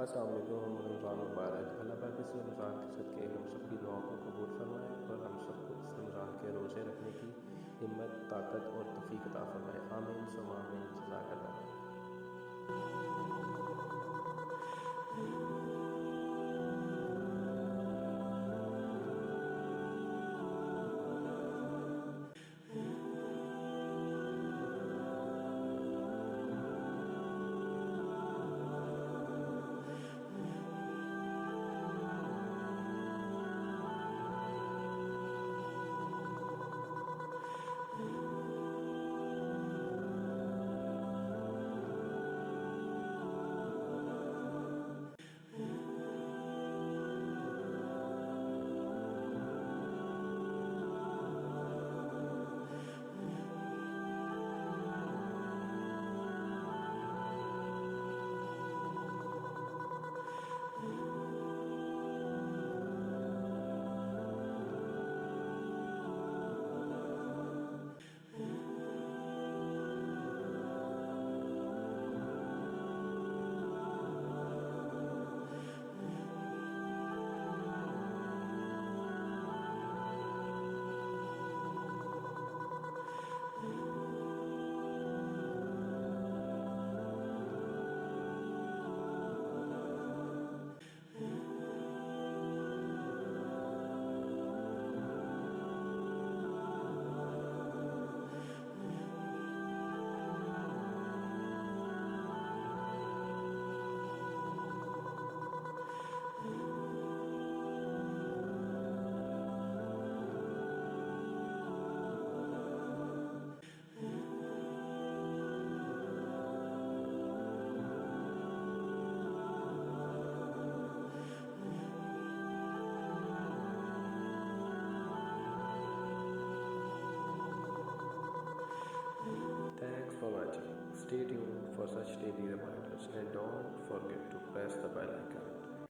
अस्सलाम वालेकुम। रमज़ान मुबारक। अल्लाह पाक इस रमज़ान के सदक़े हम सब की दुआओं को कबूल फरमाए और हम सबको इस रमज़ान के रोज़े रखने की हिम्मत, ताकत और तौफ़ीक़ अता फ़रमाए। आमीन सुम्मा आमीन। जज़ाकल्लाह। Thanks for watching. Stay tuned for such daily reminders and don't forget to press the bell icon.